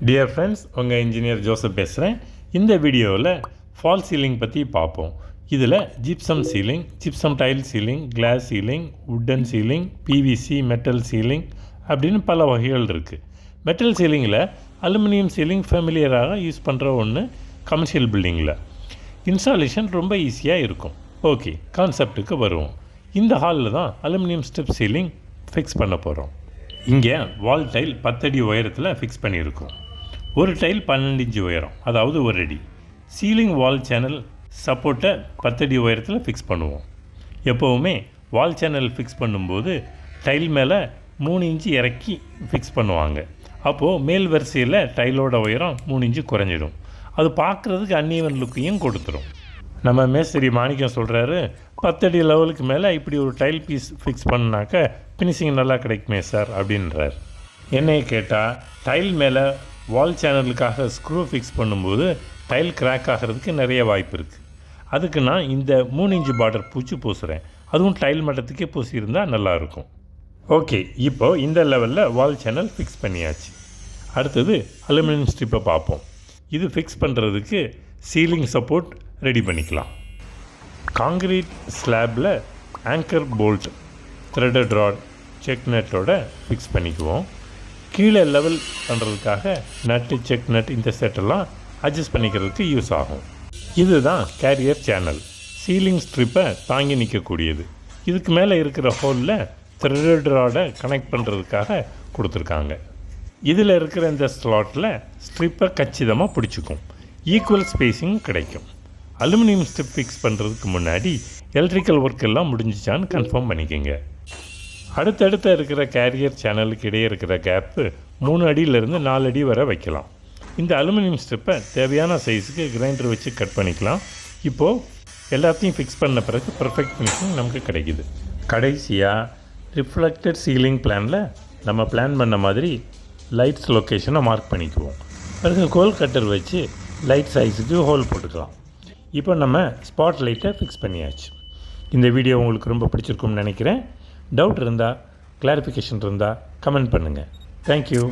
Dear friends, உங்கள் engineer Joseph பேசுகிறேன். இந்த வீடியோவில் ஃபால் சீலிங் பற்றி பார்ப்போம். இதில் gypsum ceiling, gypsum tile ceiling, glass ceiling, wooden ceiling, PVC, metal ceiling அப்படின்னு பல வகைகள் இருக்குது. மெட்டல் சீலிங்கில் அலுமினியம் சீலிங் ஃபெமிலியராக யூஸ் பண்ணுற ஒன்று கமர்ஷியல் பில்டிங்கில். இன்ஸ்டாலேஷன் ரொம்ப ஈஸியாக இருக்கும். ஓகே, கான்செப்டுக்கு வருவோம். இந்த ஹாலில் தான் அலுமினியம் ஸ்டெப் சீலிங் ஃபிக்ஸ் பண்ண போகிறோம். இங்கே வால் டைல் 10 அடி உயரத்தில் ஃபிக்ஸ் பண்ணியிருக்கோம். ஒரு டைல் 12 இன்ச்சு உயரம், அதாவது 1 அடி. சீலிங் வால் சேனல் சப்போர்ட்டை 10 அடி உயரத்தில் ஃபிக்ஸ் பண்ணுவோம். எப்போவுமே வால் சேனல் ஃபிக்ஸ் பண்ணும்போது டைல் மேலே 3 இன்ச்சு இறக்கி ஃபிக்ஸ் பண்ணுவாங்க. அப்போது மேல் வரிசையில் டைலோட உயரம் 3 இன்ச்சு குறைஞ்சிடும். அது பார்க்குறதுக்கு அன்ஈவன் லுக்கையும் கொடுத்துரும். நம்ம மேஸ்திரி மாணிக்கம் சொல்கிறாரு, 10 அடி லெவலுக்கு மேலே இப்படி ஒரு டைல் பீஸ் ஃபிக்ஸ் பண்ணாக்க ஃபினிஷிங் நல்லா கிடைக்குமே சார் அப்படின்றார். என்னையை கேட்டால் டைல் மேலே வால் சேனலுக்காக ஸ்க்ரூ ஃபிக்ஸ் பண்ணும்போது டைல் கிராக் ஆகிறதுக்கு நிறைய வாய்ப்பு இருக்குது. அதுக்கு நான் இந்த 3 இன்ச்சு பார்டர் பூச்சி பூசுகிறேன். அதுவும் டைல் மட்டத்துக்கே பூசியிருந்தால் நல்லாயிருக்கும். ஓகே, இப்போது இந்த லெவலில் வால் சேனல் ஃபிக்ஸ் பண்ணியாச்சு. அடுத்தது அலுமினியம் ஸ்ட்ரிப்பை பார்ப்போம். இது ஃபிக்ஸ் பண்ணுறதுக்கு சீலிங் சப்போர்ட் ரெடி பண்ணிக்கலாம். காங்கிரீட் ஸ்லாப்பில் anchor bolt, threaded rod, check நட்டோட ஃபிக்ஸ் பண்ணிக்குவோம். கீழே லெவல் பண்ணுறதுக்காக நட்டு, செக் நட் இந்த செட்டெல்லாம் அட்ஜஸ்ட் பண்ணிக்கிறதுக்கு யூஸ் ஆகும். இதுதான் கேரியர் சேனல். சீலிங் ஸ்ட்ரிப்பை தாங்கி நிற்கக்கூடியது. இதுக்கு மேலே இருக்கிற ஹோலில் த்ரெடட் ராடை கனெக்ட் பண்ணுறதுக்காக கொடுத்துருக்காங்க. இதில் இருக்கிற இந்த ஸ்லாட்டில் ஸ்ட்ரிப்பை கச்சிதமாக பிடிச்சிக்கும். ஈக்குவல் ஸ்பேஸிங் கிடைக்கும். அலுமினியம் ஸ்ட்ரிப் ஃபிக்ஸ் பண்ணுறதுக்கு முன்னாடி எலக்ட்ரிக்கல் ஒர்க் எல்லாம் முடிஞ்சிச்சான்னு கன்ஃபார்ம் பண்ணிக்கோங்க. அடுத்தடுத்த இருக்கிற கேரியர் சேனலுக்கு இடையே இருக்கிற கேப்பு 3 அடியிலேருந்து 4 அடி வரை வைக்கலாம். இந்த அலுமினியம் ஸ்ட்ரிப்பை தேவையான சைஸுக்கு கிரைண்டர் வச்சு கட் பண்ணிக்கலாம். இப்போது எல்லாத்தையும் ஃபிக்ஸ் பண்ண பிறகு பர்ஃபெக்ட் ஃபினிஷிங் நமக்கு கிடைக்குது. கடைசியாக ரிஃப்ளெக்டட் சீலிங் பிளானில் நம்ம பிளான் பண்ண மாதிரி லைட்ஸ் லொக்கேஷனை மார்க் பண்ணிக்குவோம். பிறகு கோல் கட்டர் வச்சு லைட் சைஸுக்கு ஹோல் போட்டுக்கலாம். இப்போ நம்ம ஸ்பாட் லைட்டை ஃபிக்ஸ் பண்ணியாச்சு. இந்த வீடியோ உங்களுக்கு ரொம்ப பிடிச்சிருக்கும்னு நினைக்கிறேன். டவுட் இருந்தால், கிளாரிஃபிகேஷன் இருந்தால் கமெண்ட் பண்ணுங்கள். தேங்க்யூ.